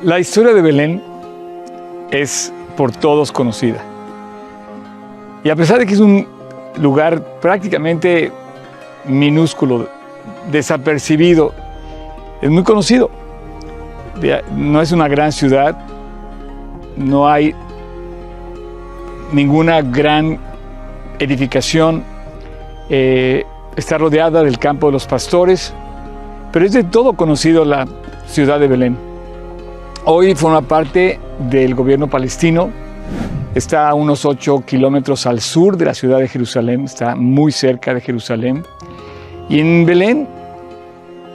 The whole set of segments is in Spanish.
La historia de Belén es por todos conocida. Y a pesar de que es un lugar prácticamente minúsculo, desapercibido, es muy conocido. No es una gran ciudad, no hay ninguna gran edificación, está rodeada del campo de los pastores, pero es de todo conocido la ciudad de Belén. Hoy forma parte del gobierno palestino, está a unos 8 kilómetros al sur de la ciudad de Jerusalén, está muy cerca de Jerusalén. Y en Belén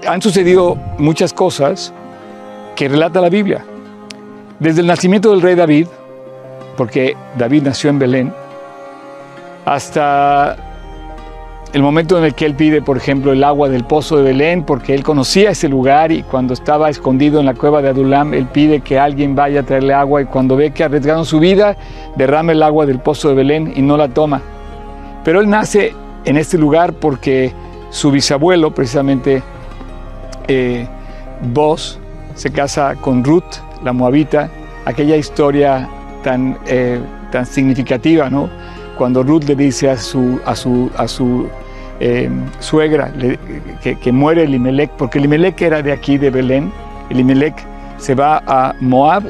han sucedido muchas cosas que relata la Biblia. Desde el nacimiento del rey David, porque David nació en Belén, hasta el momento en el que él pide, por ejemplo, el agua del pozo de Belén, porque él conocía ese lugar y cuando estaba escondido en la cueva de Adulam, él pide que alguien vaya a traerle agua y cuando ve que arriesgaron su vida, derrama el agua del pozo de Belén y no la toma. Pero él nace en este lugar porque su bisabuelo, precisamente Boz, se casa con Ruth, la moabita, aquella historia tan significativa, ¿no? Cuando Ruth le dice a su suegra que muere Elimelec, porque Elimelec era de aquí, de Belén. Elimelec se va a Moab,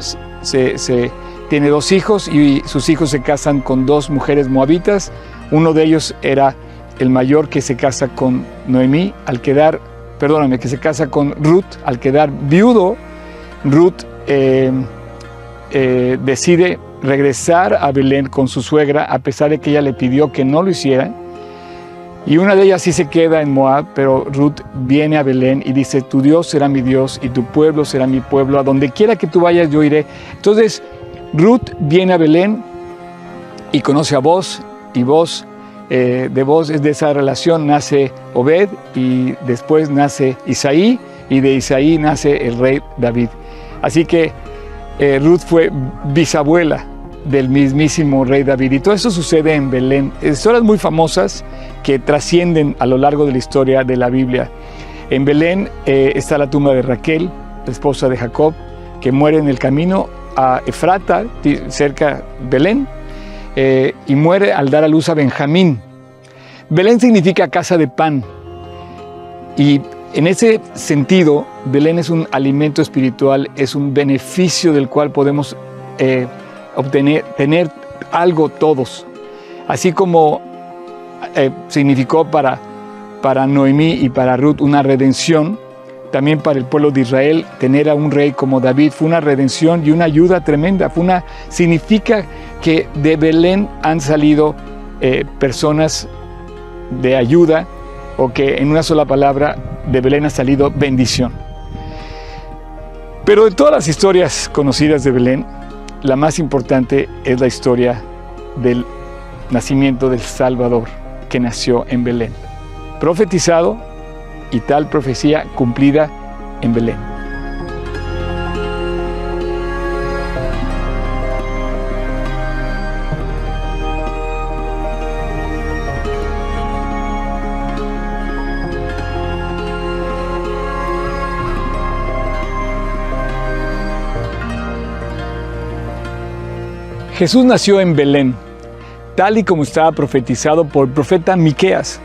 tiene 2 hijos y sus hijos se casan con 2 mujeres moabitas. Uno de ellos era el mayor, que se casa con Noemí, que se casa con Ruth. Al quedar viudo, Ruth decide regresar a Belén con su suegra, a pesar de que ella le pidió que no lo hiciera. Y una de ellas sí se queda en Moab, pero Ruth viene a Belén y dice: tu Dios será mi Dios y tu pueblo será mi pueblo, a donde quiera que tú vayas yo iré. Entonces Ruth viene a Belén y conoce a Boz, y Boz, de Boz, es de esa relación, nace Obed y después nace Isaí, y de Isaí nace el rey David. Así que Ruth fue bisabuela del mismísimo rey David, y todo eso sucede en Belén. Historias muy famosas que trascienden a lo largo de la historia de la Biblia. En Belén está la tumba de Raquel, la esposa de Jacob, que muere en el camino a Efrata, cerca de Belén, y muere al dar a luz a Benjamín. Belén significa casa de pan, y en ese sentido, Belén es un alimento espiritual, es un beneficio del cual podemos tener algo todos. Así como significó para Noemí y para Ruth una redención, también para el pueblo de Israel tener a un rey como David fue una redención y una ayuda tremenda. Significa que de Belén han salido personas de ayuda, o que en una sola palabra, de Belén ha salido bendición. Pero de todas las historias conocidas de Belén, la más importante es la historia del nacimiento del Salvador, que nació en Belén. Profetizado, y tal profecía cumplida en Belén. Jesús nació en Belén, tal y como estaba profetizado por el profeta Miqueas.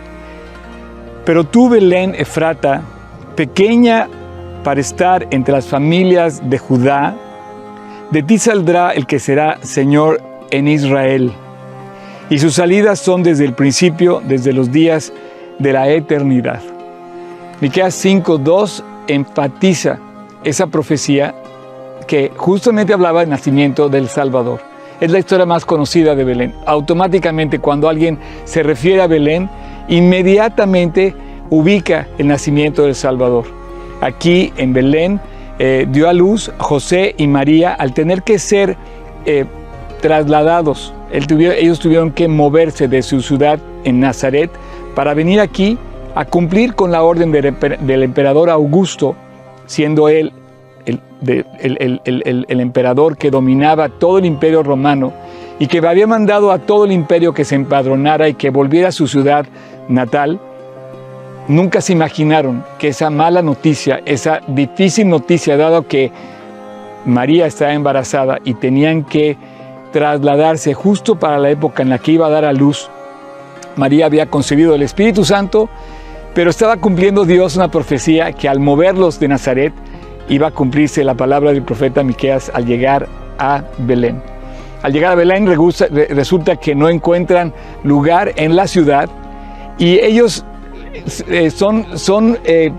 Pero tú, Belén Efrata, pequeña para estar entre las familias de Judá, de ti saldrá el que será Señor en Israel. Y sus salidas son desde el principio, desde los días de la eternidad. Miqueas 5:2 enfatiza esa profecía que justamente hablaba del nacimiento del Salvador. Es la historia más conocida de Belén. Automáticamente, cuando alguien se refiere a Belén, inmediatamente ubica el nacimiento del Salvador. Aquí en Belén dio a luz José y María al tener que ser trasladados. Ellos tuvieron que moverse de su ciudad en Nazaret para venir aquí a cumplir con la orden del emperador Augusto, siendo él el emperador que dominaba todo el imperio romano y que había mandado a todo el imperio que se empadronara y que volviera a su ciudad natal. Nunca se imaginaron que esa mala noticia, esa difícil noticia, dado que María estaba embarazada y tenían que trasladarse justo para la época en la que iba a dar a luz. María había concebido el Espíritu Santo, pero estaba cumpliendo Dios una profecía que al moverlos de Nazaret iba a cumplirse la palabra del profeta Miqueas al llegar a Belén. Al llegar a Belén resulta que no encuentran lugar en la ciudad y ellos son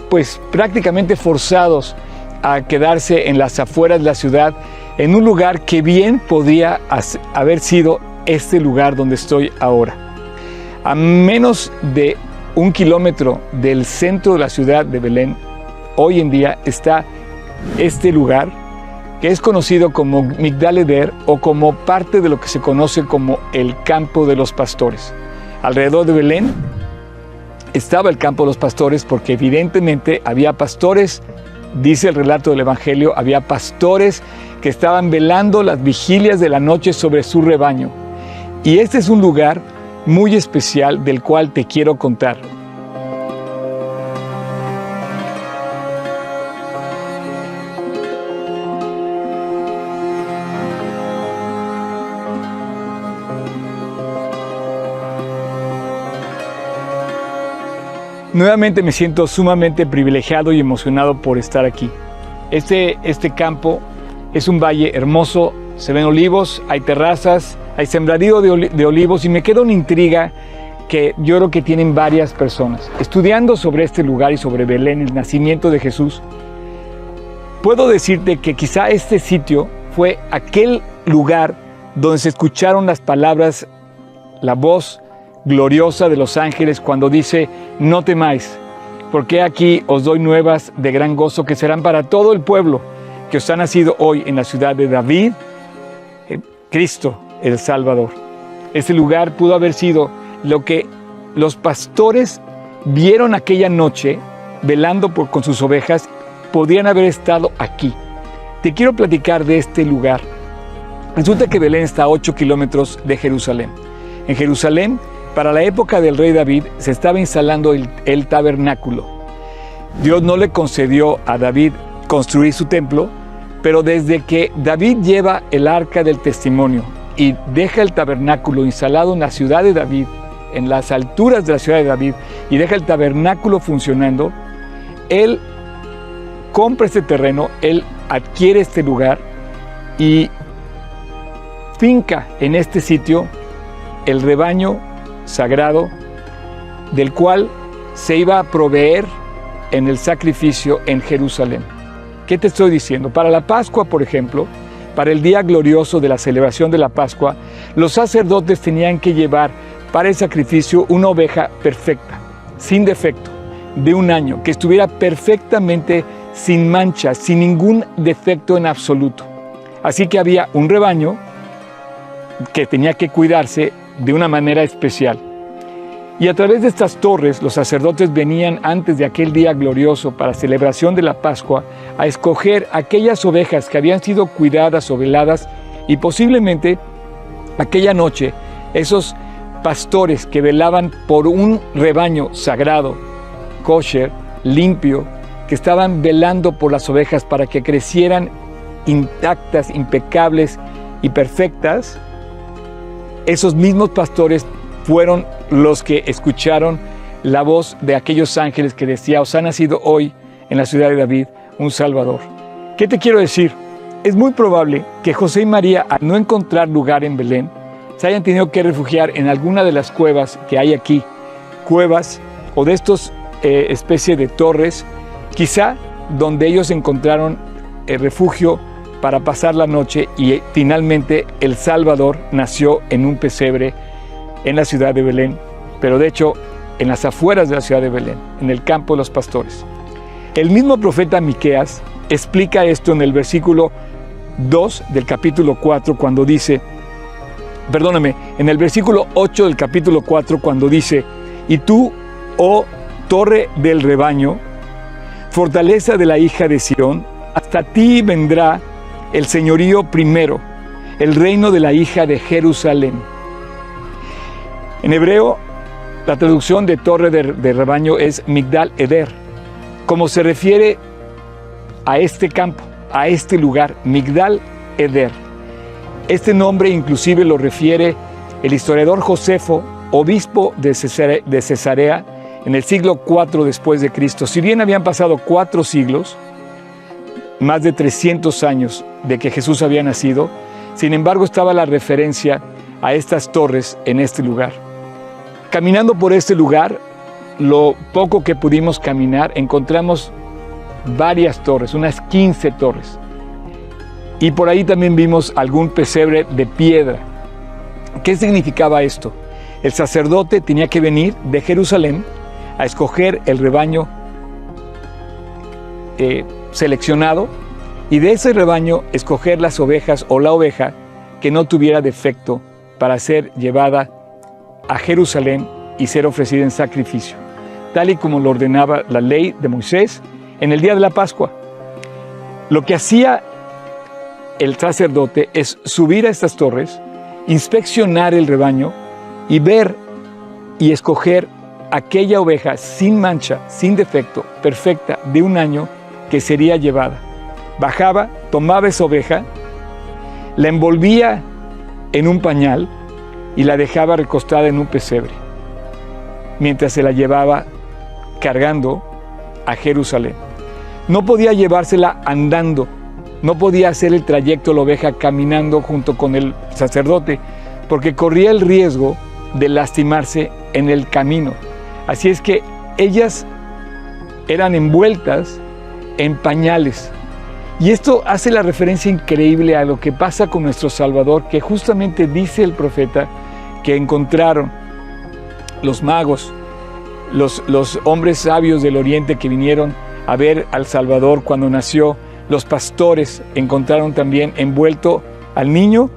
pues prácticamente forzados a quedarse en las afueras de la ciudad, en un lugar que bien podía haber sido este lugar donde estoy ahora. A menos de 1 kilómetro del centro de la ciudad de Belén, hoy en día está este lugar que es conocido como Migdal Eder o como parte de lo que se conoce como el campo de los pastores. Alrededor de Belén estaba el campo de los pastores porque evidentemente había pastores, dice el relato del Evangelio, había pastores que estaban velando las vigilias de la noche sobre su rebaño. Y este es un lugar muy especial del cual te quiero contar. Nuevamente me siento sumamente privilegiado y emocionado por estar aquí. Este campo es un valle hermoso, se ven olivos, hay terrazas, hay sembradío de olivos y me queda una intriga que yo creo que tienen varias personas. Estudiando sobre este lugar y sobre Belén, el nacimiento de Jesús, puedo decirte que quizá este sitio fue aquel lugar donde se escucharon las palabras, la voz gloriosa de los ángeles cuando dice: no temáis, porque aquí os doy nuevas de gran gozo que serán para todo el pueblo, que os ha nacido hoy en la ciudad de David, Cristo el Salvador. Este lugar pudo haber sido lo que los pastores vieron aquella noche velando con sus ovejas, podían haber estado aquí. Te quiero platicar de este lugar. Resulta que Belén está a 8 kilómetros de Jerusalén. En Jerusalén, para la época del rey David, se estaba instalando el tabernáculo. Dios no le concedió a David construir su templo, pero desde que David lleva el arca del testimonio y deja el tabernáculo instalado en la ciudad de David, en las alturas de la ciudad de David, y deja el tabernáculo funcionando, él compra este terreno, él adquiere este lugar y finca en este sitio el rebaño sagrado del cual se iba a proveer en el sacrificio en Jerusalén. ¿Qué te estoy diciendo? Para la Pascua, por ejemplo, para el día glorioso de la celebración de la Pascua, los sacerdotes tenían que llevar para el sacrificio una oveja perfecta, sin defecto, de 1 año, que estuviera perfectamente sin manchas, sin ningún defecto en absoluto. Así que había un rebaño que tenía que cuidarse de una manera especial. Y a través de estas torres, los sacerdotes venían antes de aquel día glorioso para celebración de la Pascua a escoger aquellas ovejas que habían sido cuidadas o veladas, y posiblemente aquella noche esos pastores que velaban por un rebaño sagrado, kosher, limpio, que estaban velando por las ovejas para que crecieran intactas, impecables y perfectas, esos mismos pastores fueron los que escucharon la voz de aquellos ángeles que decía: os ha nacido hoy en la ciudad de David un Salvador. ¿Qué te quiero decir? Es muy probable que José y María, al no encontrar lugar en Belén, se hayan tenido que refugiar en alguna de las cuevas que hay aquí, cuevas o de estos especie de torres, quizá donde ellos encontraron refugio para pasar la noche, y finalmente el Salvador nació en un pesebre en la ciudad de Belén, pero de hecho en las afueras de la ciudad de Belén, en el campo de los pastores. El mismo profeta Miqueas explica esto en el versículo 2 del capítulo 4 cuando dice, en el versículo 8 del capítulo 4 cuando dice: y tú, oh torre del rebaño, fortaleza de la hija de Sión, hasta ti vendrá el señorío primero, el reino de la hija de Jerusalén. En hebreo, la traducción de torre de rebaño es Migdal Eder, como se refiere a este campo, a este lugar, Migdal Eder. Este nombre inclusive lo refiere el historiador Josefo, obispo de Cesarea, en el siglo IV después de Cristo. Si bien habían pasado 4 siglos, más de 300 años de que Jesús había nacido, sin embargo estaba la referencia a estas torres en este lugar. Caminando por este lugar, lo poco que pudimos caminar, encontramos varias torres, unas 15 torres. Y por ahí también vimos algún pesebre de piedra. ¿Qué significaba esto? El sacerdote tenía que venir de Jerusalén a escoger el rebaño seleccionado y de ese rebaño escoger las ovejas o la oveja que no tuviera defecto para ser llevada a Jerusalén y ser ofrecida en sacrificio, tal y como lo ordenaba la ley de Moisés en el día de la Pascua. Lo que hacía el sacerdote es subir a estas torres, inspeccionar el rebaño y ver y escoger aquella oveja sin mancha, sin defecto, perfecta, de un año que sería llevada. Bajaba, tomaba esa oveja, la envolvía en un pañal y la dejaba recostada en un pesebre, mientras se la llevaba cargando a Jerusalén. No podía llevársela andando, no podía hacer el trayecto la oveja caminando junto con el sacerdote, porque corría el riesgo de lastimarse en el camino. Así es que ellas eran envueltas en pañales. Y esto hace la referencia increíble a lo que pasa con nuestro Salvador, que justamente dice el profeta que encontraron los magos, los hombres sabios del oriente que vinieron a ver al Salvador cuando nació. Los pastores encontraron también envuelto al niño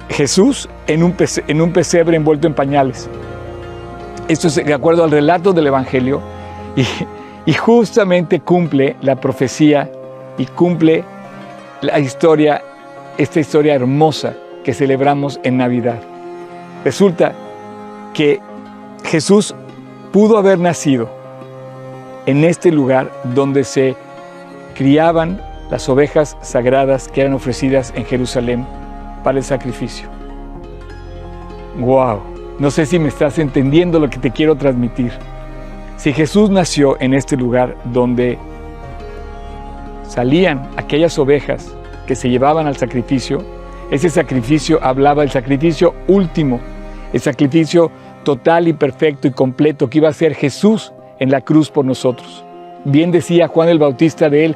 Jesús en un pesebre envuelto en pañales. Esto es de acuerdo al relato del Evangelio y justamente cumple la profecía y cumple la historia, esta historia hermosa que celebramos en Navidad. Resulta que Jesús pudo haber nacido en este lugar donde se criaban las ovejas sagradas que eran ofrecidas en Jerusalén para el sacrificio. ¡Wow! No sé si me estás entendiendo lo que te quiero transmitir. Si Jesús nació en este lugar donde salían aquellas ovejas que se llevaban al sacrificio, ese sacrificio hablaba del sacrificio último, el sacrificio total y perfecto y completo que iba a ser Jesús en la cruz por nosotros. Bien decía Juan el Bautista de él,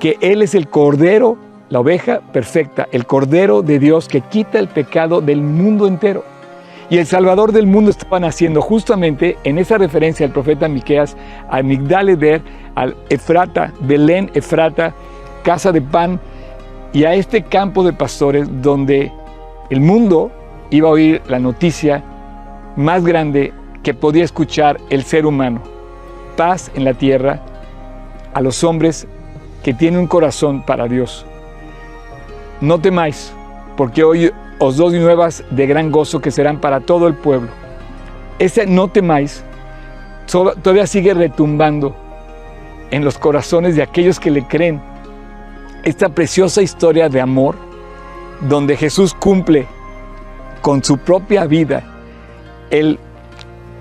que él es el Cordero, la oveja perfecta, el Cordero de Dios que quita el pecado del mundo entero. Y el Salvador del mundo estaba naciendo justamente en esa referencia al profeta Miqueas, a Migdal Eder, al Efrata, Belén Efrata, casa de pan, y a este campo de pastores donde el mundo iba a oír la noticia más grande que podía escuchar el ser humano: paz en la tierra a los hombres que tienen un corazón para Dios. No temáis, porque hoy os doy nuevas de gran gozo que serán para todo el pueblo. Ese no temáis todavía sigue retumbando en los corazones de aquellos que le creen. Esta preciosa historia de amor, donde Jesús cumple con su propia vida el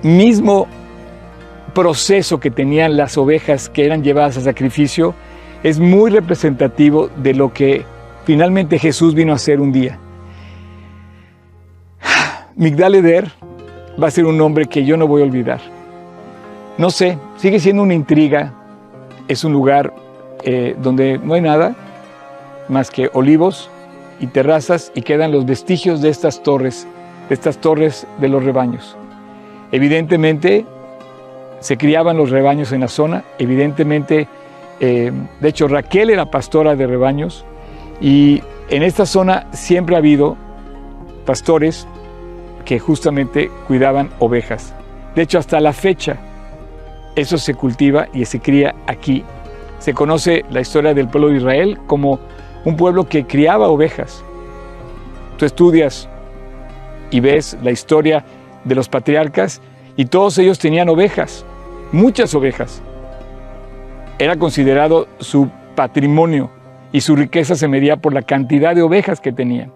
mismo proceso que tenían las ovejas que eran llevadas a sacrificio, es muy representativo de lo que finalmente Jesús vino a hacer un día. Migdal Eder va a ser un nombre que yo no voy a olvidar. No sé, sigue siendo una intriga. Es un lugar donde no hay nada más que olivos y terrazas, y quedan los vestigios de estas torres de los rebaños. Evidentemente se criaban los rebaños en la zona. Evidentemente, de hecho, Raquel era pastora de rebaños, y en esta zona siempre ha habido pastores que justamente cuidaban ovejas. De hecho, hasta la fecha, eso se cultiva y se cría aquí. Se conoce la historia del pueblo de Israel como un pueblo que criaba ovejas. Tú estudias y ves la historia de los patriarcas y todos ellos tenían ovejas, muchas ovejas. Era considerado su patrimonio. y su riqueza se medía por la cantidad de ovejas que tenían.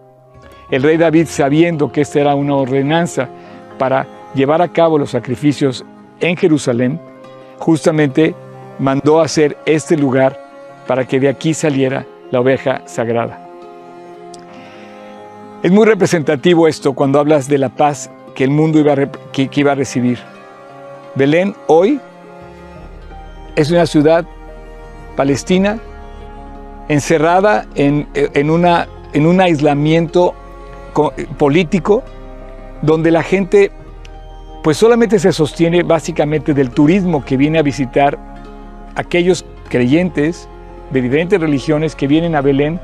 El rey David, sabiendo que esta era una ordenanza para llevar a cabo los sacrificios en Jerusalén, justamente mandó hacer este lugar para que de aquí saliera la oveja sagrada. Es muy representativo esto cuando hablas de la paz que el mundo iba a recibir. Belén hoy es una ciudad palestina encerrada en un aislamiento político, donde la gente pues solamente se sostiene básicamente del turismo que viene a visitar aquellos creyentes de diferentes religiones que vienen a Belén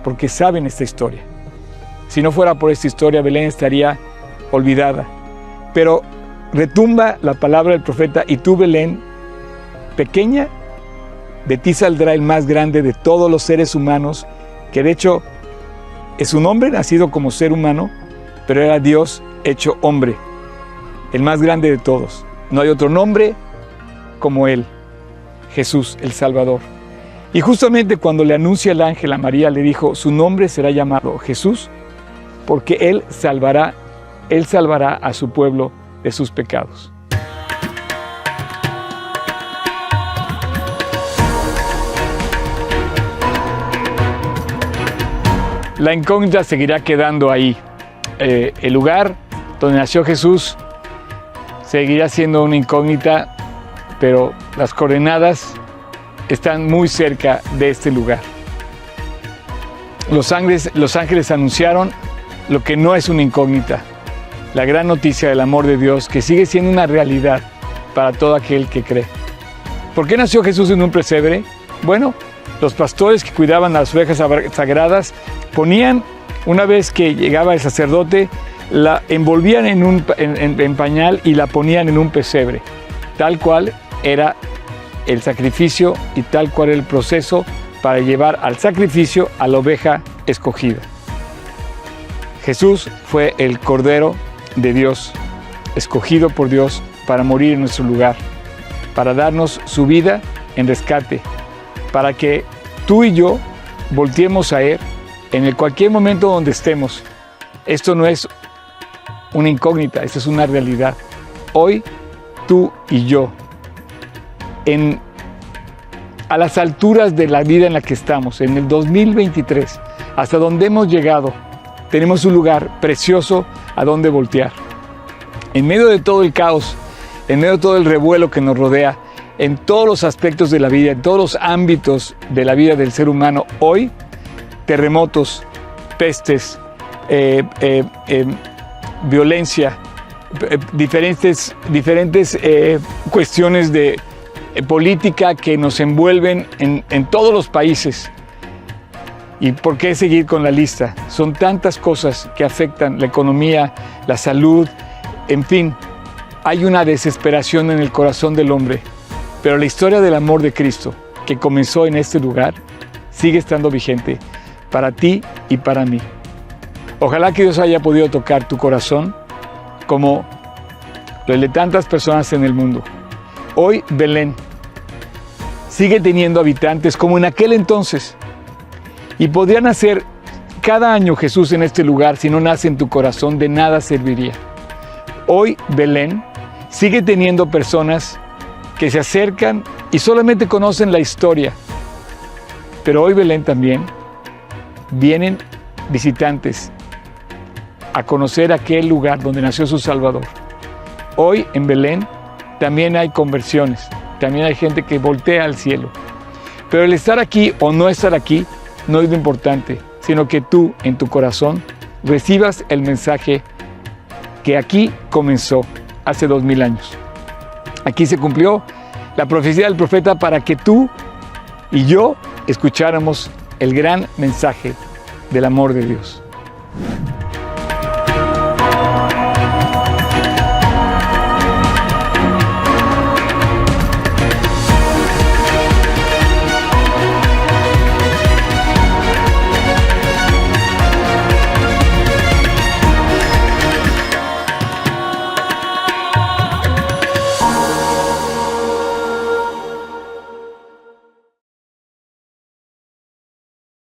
porque saben esta historia. Si no fuera por esta historia, Belén estaría olvidada. Pero retumba la palabra del profeta: y tú, Belén, pequeña, de ti saldrá el más grande de todos los seres humanos, que de hecho es un hombre nacido como ser humano, pero era Dios hecho hombre, el más grande de todos. No hay otro nombre como Él, Jesús el Salvador. Y justamente cuando le anuncia el ángel a María, le dijo: su nombre será llamado Jesús, porque Él salvará a su pueblo de sus pecados. La incógnita seguirá quedando ahí. El lugar donde nació Jesús seguirá siendo una incógnita, pero las coordenadas están muy cerca de este lugar. Los ángeles anunciaron lo que no es una incógnita: la gran noticia del amor de Dios, que sigue siendo una realidad para todo aquel que cree. ¿Por qué nació Jesús en un pesebre? Bueno, los pastores que cuidaban las ovejas sagradas ponían, una vez que llegaba el sacerdote, la envolvían en pañal y la ponían en un pesebre. Tal cual era el sacrificio y tal cual era el proceso para llevar al sacrificio a la oveja escogida. Jesús fue el Cordero de Dios, escogido por Dios para morir en nuestro lugar, para darnos su vida en rescate, para que tú y yo volteemos a Él en cualquier momento donde estemos. Esto no es una incógnita, esto es una realidad. Hoy, tú y yo, a las alturas de la vida en la que estamos, en el 2023, hasta donde hemos llegado, tenemos un lugar precioso a donde voltear. En medio de todo el caos, en medio de todo el revuelo que nos rodea, en todos los aspectos de la vida, en todos los ámbitos de la vida del ser humano, hoy, terremotos, pestes, violencia, diferentes cuestiones de política que nos envuelven en todos los países. ¿Y por qué seguir con la lista? Son tantas cosas que afectan la economía, la salud, en fin. Hay una desesperación en el corazón del hombre, pero la historia del amor de Cristo, que comenzó en este lugar, sigue estando vigente para ti y para mí. Ojalá que Dios haya podido tocar tu corazón como el de tantas personas en el mundo. Hoy Belén sigue teniendo habitantes como en aquel entonces, y podría nacer cada año Jesús en este lugar. Si no nace en tu corazón, de nada serviría. Hoy Belén sigue teniendo personas que se acercan y solamente conocen la historia, pero hoy Belén también vienen visitantes a conocer aquel lugar donde nació su Salvador. Hoy en Belén también hay conversiones, también hay gente que voltea al cielo. Pero el estar aquí o no estar aquí no es lo importante, sino que tú en tu corazón recibas el mensaje que aquí comenzó hace 2000 años. Aquí se cumplió la profecía del profeta para que tú y yo escucháramos el gran mensaje del amor de Dios.